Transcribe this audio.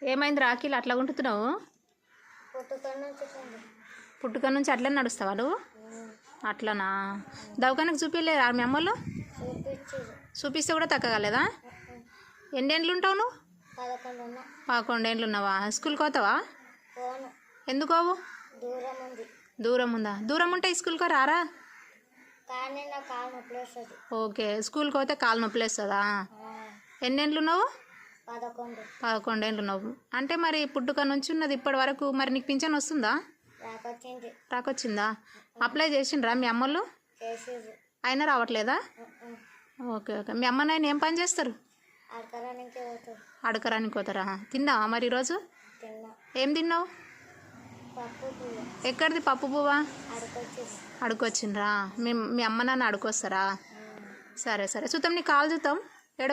ఏమైంది రాఖీలు అట్లా గుంటుతున్నావు? పుట్టుక నుంచి అట్లనే నడుస్తావా నువ్వు? అట్లనా? దవాఖానకు చూపించలేదా మీ అమ్మలు? చూపిస్తే కూడా తగ్గలేదా? ఎన్నేళ్ళు ఉంటావు నువ్వు? 11 ఏళ్ళు ఉన్నావా? స్కూల్కి పోతావా? ఎందుకోవు? దూరం ఉందా? దూరం ఉంటే స్కూల్కి రారా? ఓకే, స్కూల్కి పోతే కాలు నొప్పులు వేస్తుందా? ఎన్నేళ్ళు ఉన్నావు? 11 ఏళ్ళు ఉన్నావు. అంటే మరి పుట్టుక నుంచి ఉన్నది ఇప్పటి వరకు మరి నీకు పింఛన్ వస్తుందా? రాకొచ్చిందా? అప్లై చేసిండ్రా మీ అమ్మలు? అయినా రావట్లేదా? Okay okay. మీ అమ్మ నాయన ఏం పని చేస్తారు? అడకరానికి పోతారా? తిన్నావా మరి ఈరోజు? ఏం తిన్నావు? ఎక్కడిది పప్పు పువ్వా? అడుకొచ్చిండ్రా? మీ అమ్మ నాన్న అడుకొస్తారా? సరే సరే, చూద్దాం నీ కాలు చూద్దాం.